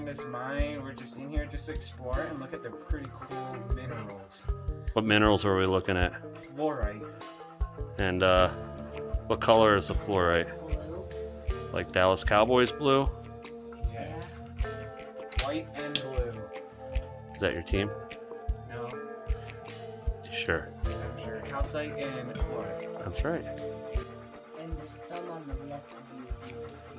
exploring this mine. We're just in here just to explore and look at the pretty cool minerals. What minerals are we looking at? Fluorite. And what color is the fluorite? Blue. Like Dallas Cowboys blue? Yes. White and blue. Is that your team? No, Sure. I'm sure. Calcite and fluorite. That's right. And there's some on the left of you, if you can see.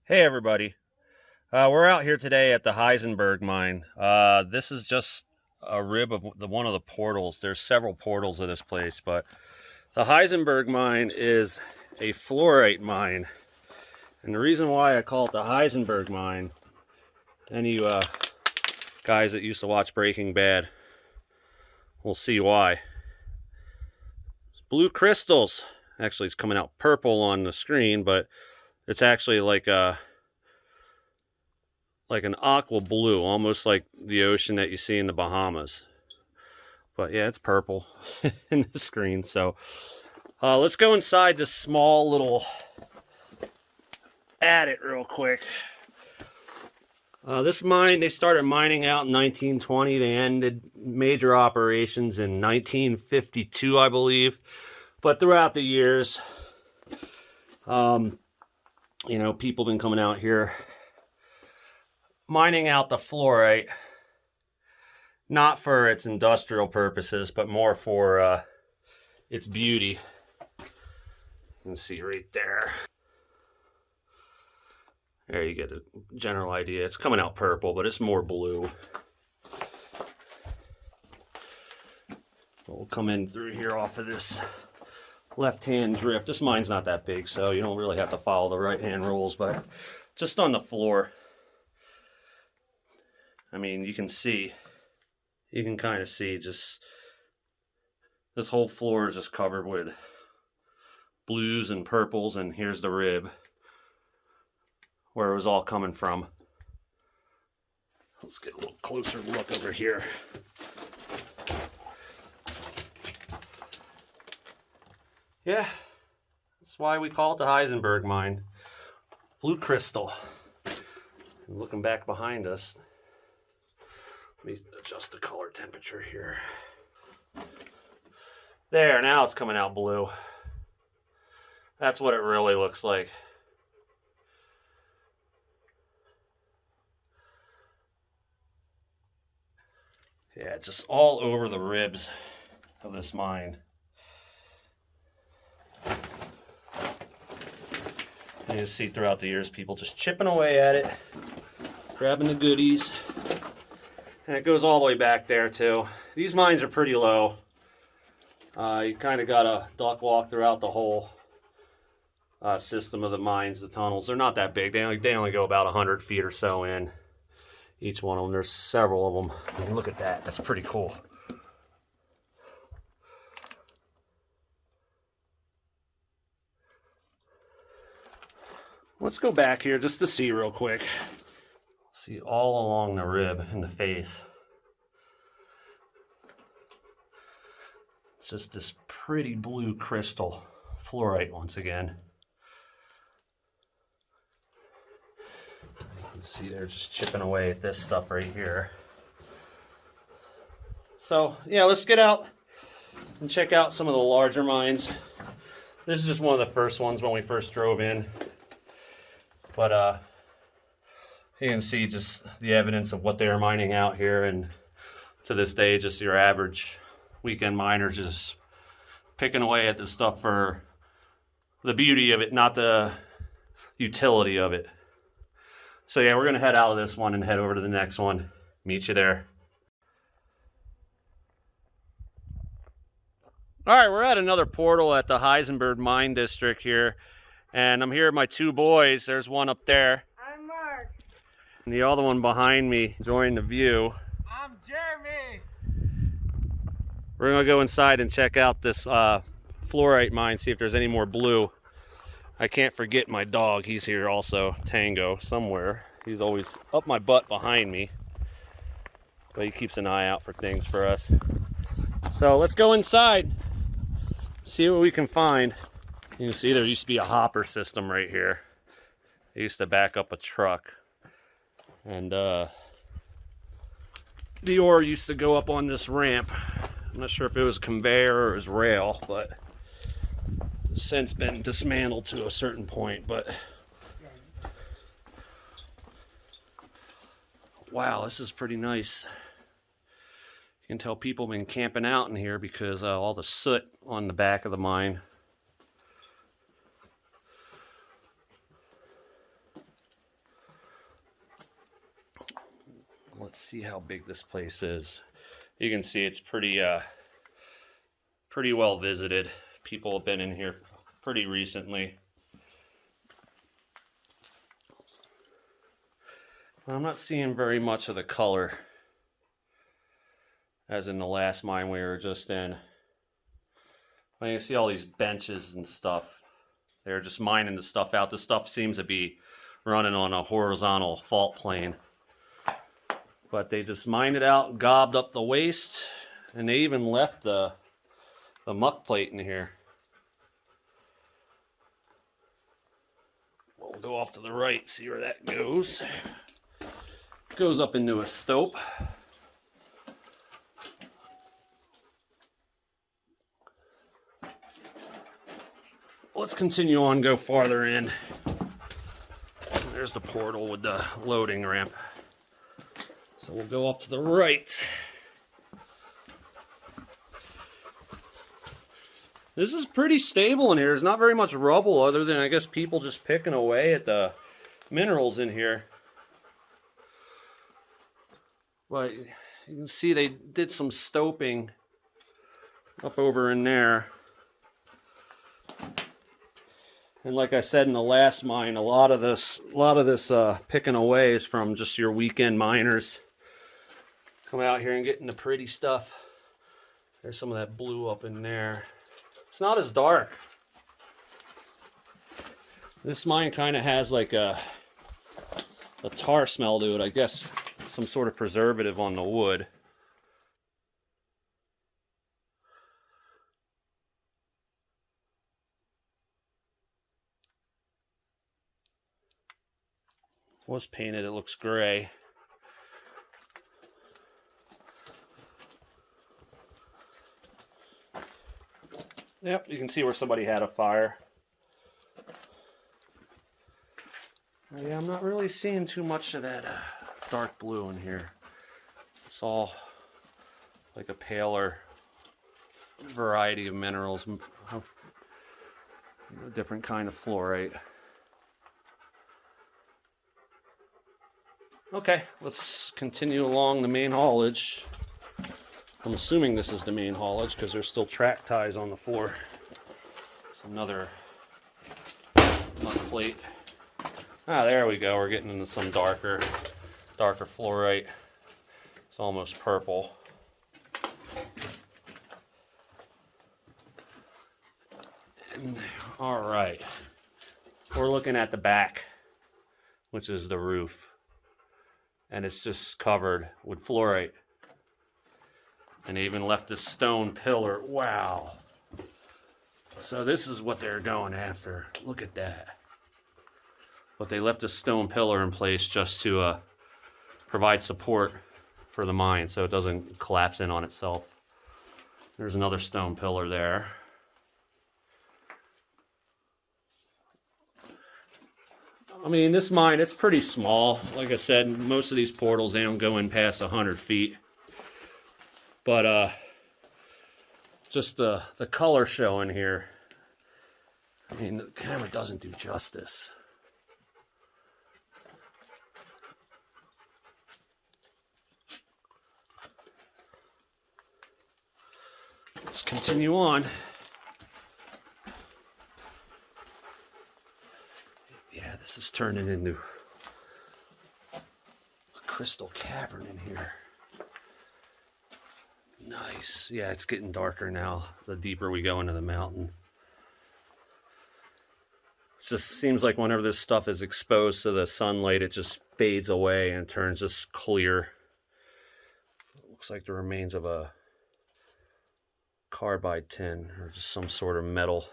Hey everybody, we're out here today at the Heisenberg Mine. This is just a rib of one of the portals. There's several portals of this place, but the Heisenberg Mine is a fluorite mine. And the reason why I call it the Heisenberg Mine, any guys that used to watch Breaking Bad will see why. Blue crystals. Actually, it's coming out purple on the screen, but it's actually like an aqua blue, almost like the ocean that you see in the Bahamas. But yeah, it's purple in the screen. So let's go inside this small little adit real quick. This mine, they started mining out in 1920. They ended major operations in 1952, I believe. But throughout the years, you know, people have been coming out here mining out the fluorite, not for its industrial purposes, but more for its beauty. You can see right there. There you get a general idea. It's coming out purple, but it's more blue. We'll come in through here off of this left-hand drift. This mine's not that big, so you don't really have to follow the right-hand rules, but just on the floor, I mean, you can kind of see just this whole floor is just covered with blues and purples, and here's the rib where it was all coming from. Let's get a little closer look over here. Yeah, that's why we call it the Heisenberg Mine. Blue crystal. And looking back behind us, let me adjust the color temperature here. There, now it's coming out blue. That's what it really looks like. Yeah, just all over the ribs of this mine. And you see throughout the years people just chipping away at it, grabbing the goodies. And it goes all the way back there too. These mines are pretty low. You kind of got to duck walk throughout the whole system of the mines, the tunnels. They're not that big. They only go about 100 feet or so in. Each one of them. There's several of them. I mean, look at that. That's pretty cool. Let's go back here just to see real quick. See all along the rib in the face. It's just this pretty blue crystal. Fluorite once again. You can see they're just chipping away at this stuff right here. So yeah, let's get out and check out some of the larger mines. This is just one of the first ones when we first drove in. But you can see just the evidence of what they are mining out here, and to this day, just your average weekend miner just picking away at this stuff for the beauty of it, not the utility of it. So yeah, we're gonna head out of this one and head over to the next one. Meet you there. All right, we're at another portal at the Heisenberg Mine District here. And I'm here with my two boys. There's one up there. I'm Mark. And the other one behind me, enjoying the view. I'm Jeremy. We're gonna go inside and check out this fluorite mine, see if there's any more blue. I can't forget my dog. He's here also, Tango, somewhere. He's always up my butt behind me. But he keeps an eye out for things for us. So let's go inside, see what we can find. You can see there used to be a hopper system right here. They used to back up a truck. And the ore used to go up on this ramp. I'm not sure if it was conveyor or it was rail, but it's since been dismantled to a certain point. But wow, this is pretty nice. You can tell people have been camping out in here because all the soot on the back of the mine. Let's see how big this place is. You can see it's pretty well visited. People have been in here pretty recently. I'm not seeing very much of the color as in the last mine we were just in. I can see all these benches and stuff. They're just mining the stuff out. The stuff seems to be running on a horizontal fault plane. But they just mined it out, gobbed up the waste, and they even left the muck plate in here. We'll go off to the right, see where that goes. Goes up into a stope. Let's continue on, go farther in. There's the portal with the loading ramp. So we'll go off to the right. This is pretty stable in here. There's not very much rubble other than, I guess, people just picking away at the minerals in here. But you can see they did some stoping up over in there. And like I said in the last mine, a lot of this picking away is from just your weekend miners coming out here and getting the pretty stuff. There's some of that blue up in there. It's not as dark. This mine kind of has like a tar smell to it. I guess some sort of preservative on the wood. Was painted, it looks gray. Yep, you can see where somebody had a fire. Yeah, I'm not really seeing too much of that dark blue in here. It's all like a paler variety of minerals, a different kind of fluorite. Okay, let's continue along the main haulage. I'm assuming this is the main haulage because there's still track ties on the floor. There's another muck plate. Ah, there we go. We're getting into some darker fluorite. It's almost purple. And, all right. We're looking at the back, which is the roof. And it's just covered with fluorite. And they even left a stone pillar. Wow. So this is what they're going after. Look at that. But they left a stone pillar in place just to provide support for the mine so it doesn't collapse in on itself. There's another stone pillar there. I mean, this mine, it's pretty small. Like I said, most of these portals, they don't go in past 100 feet. But just the color showing here, I mean, the camera doesn't do justice. Let's continue on. Yeah, this is turning into a crystal cavern in here. Nice. Yeah, it's getting darker now, the deeper we go into the mountain. just seems like whenever this stuff is exposed to the sunlight, it just fades away and turns just clear. Looks like the remains of a carbide tin or just some sort of metal.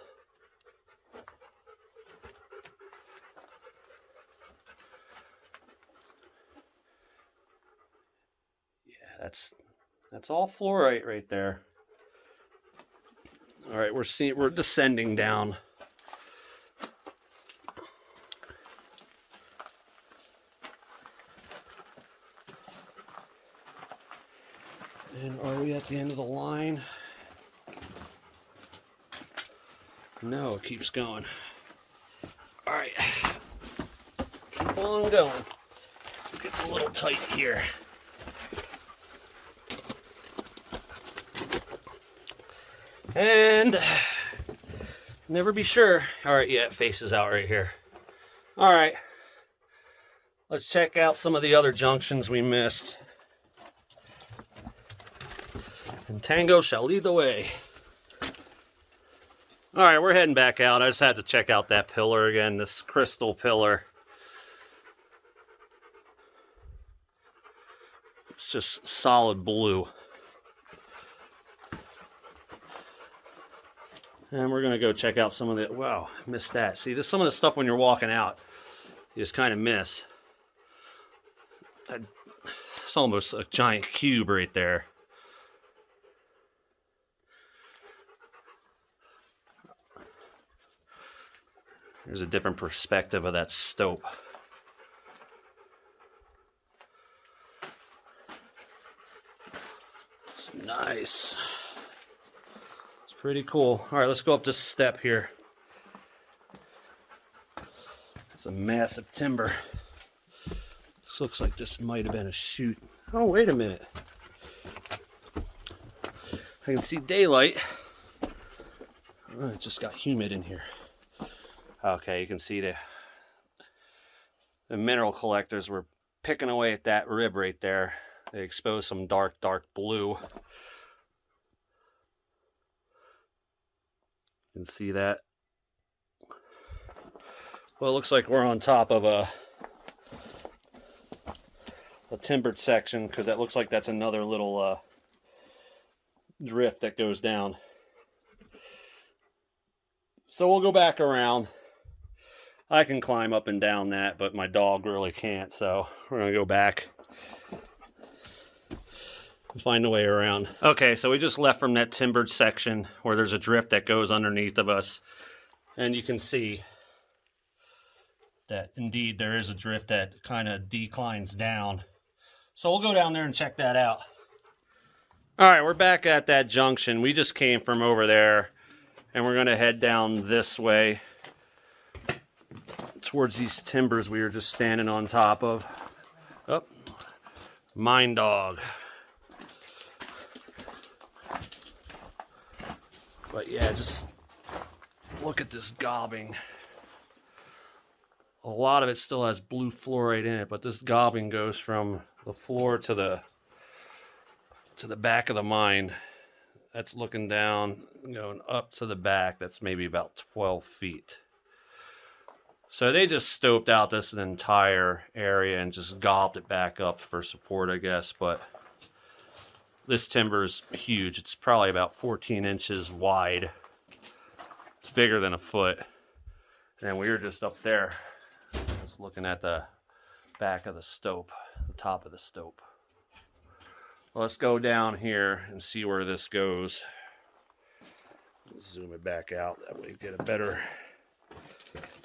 Yeah, that's all fluorite right there. All right, we're descending down. And are we at the end of the line? No, it keeps going. All right, keep on going. Gets a little tight here. And never be sure. All right, yeah, it faces out right here. All right, let's check out some of the other junctions we missed. And Tango shall lead the way. All right, we're heading back out. I just had to check out that pillar again, this crystal pillar. It's just solid blue. And we're going to go check out some of the... Wow, missed that. See, there's some of the stuff when you're walking out, you just kind of miss. It's almost a giant cube right there. There's a different perspective of that stope. It's nice. It's pretty cool. All right, let's go up this step here. It's a massive timber. This looks like this might have been a chute. Oh, wait a minute. I can see daylight. Oh, it just got humid in here. Okay, you can see the mineral collectors were picking away at that rib right there. They exposed some dark blue. You can see that. Well, it looks like we're on top of a timbered section, because that looks like that's another little drift that goes down. So we'll go back around. I can climb up and down that, but my dog really can't, so we're going to go back and find a way around. Okay, so we just left from that timbered section where there's a drift that goes underneath of us, and you can see that indeed there is a drift that kind of declines down. So we'll go down there and check that out. All right, we're back at that junction. We just came from over there, and we're going to head down this way towards these timbers we were just standing on top of. Oh, mine dog. But yeah, just look at this gobbing. A lot of it still has blue fluorite in it, but this gobbing goes from the floor to the back of the mine. That's looking down, going up to the back. That's maybe about 12 feet. So they just stoped out this entire area and just gobbed it back up for support, I guess. But this timber is huge. It's probably about 14 inches wide. It's bigger than a foot. And we were just up there, just looking at the back of the stope, the top of the stope. Well, let's go down here and see where this goes. Zoom it back out. That way you get a better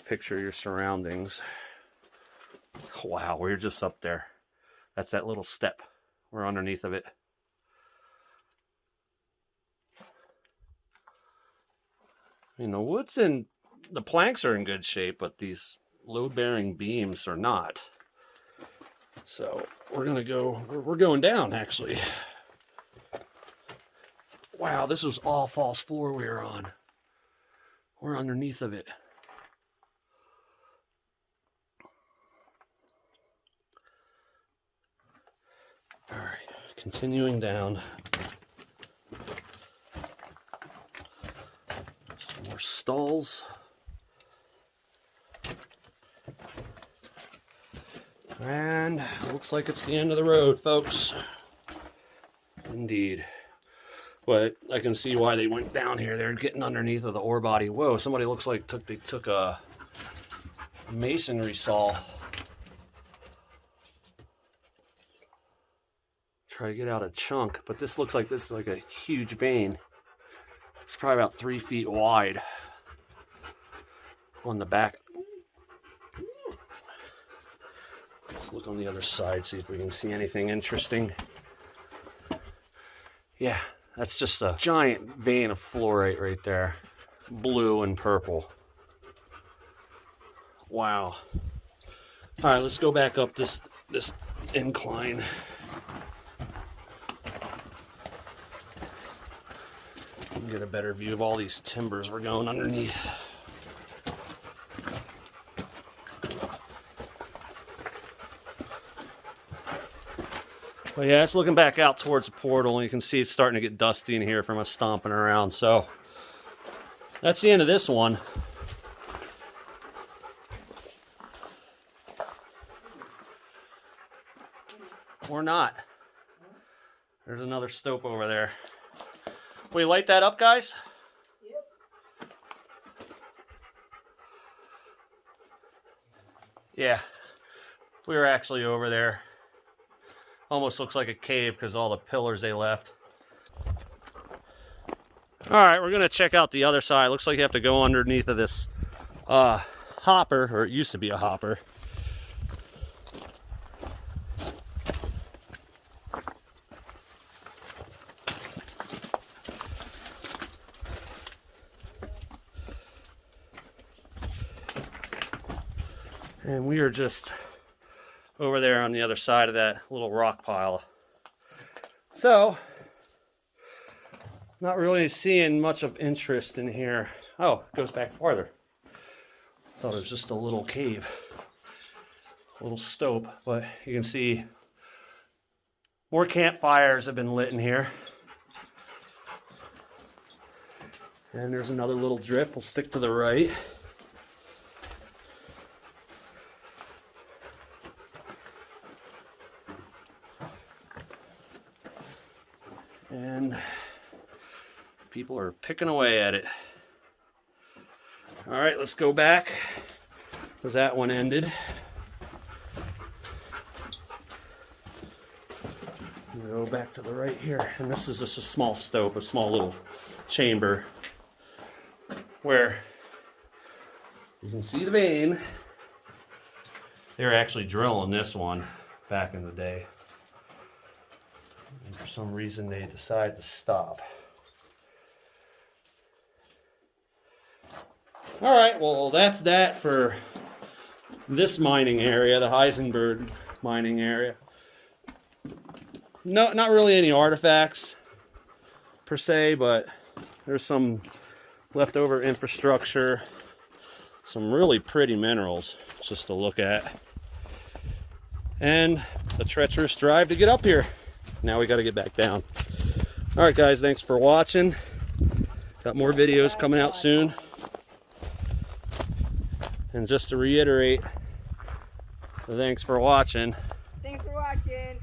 picture of your surroundings. Wow, we're just up there. That's that little step. We're underneath of it. I mean, the wood's in, the planks are in good shape, but these load-bearing beams are not. So we're going down, actually. Wow, this was all false floor we were on. We're underneath of it. All right, continuing down. Some more stalls. And looks like it's the end of the road, folks. Indeed. But I can see why they went down here. They're getting underneath of the ore body. Whoa, somebody looks like they took a masonry saw. Try to get out a chunk, but this looks like this is like a huge vein. It's probably about 3 feet wide on the back. Let's look on the other side, see if we can see anything interesting. Yeah, that's just a giant vein of fluorite right there. Blue and purple. Wow. All right, let's go back up this incline. Get a better view of all these timbers we're going underneath. But yeah, it's looking back out towards the portal, and you can see it's starting to get dusty in here from us stomping around. So that's the end of this one. Or not. There's another stope over there. Will you light that up, guys? Yep. Yeah. We were actually over there. Almost looks like a cave because all the pillars they left. Alright, we're going to check out the other side. Looks like you have to go underneath of this hopper, or it used to be a hopper. And we are just over there on the other side of that little rock pile. So, not really seeing much of interest in here. Oh, it goes back farther. Thought it was just a little cave, a little stope, but you can see more campfires have been lit in here. And there's another little drift. We'll stick to the right. And people are picking away at it. All right, let's go back, because that one ended. Go back to the right here, and this is just a small stope, a small little chamber, where you can see the vein. They were actually drilling this one back in the day. And for some reason they decided to stop. Alright, well that's that for this mining area, the Heisenberg mining area. No, not really any artifacts per se, but there's some leftover infrastructure, some really pretty minerals just to look at, and a treacherous drive to get up here. Now we got to get back down. All right, guys, thanks for watching. Got more videos coming out soon. And just to reiterate, thanks for watching. Thanks for watching.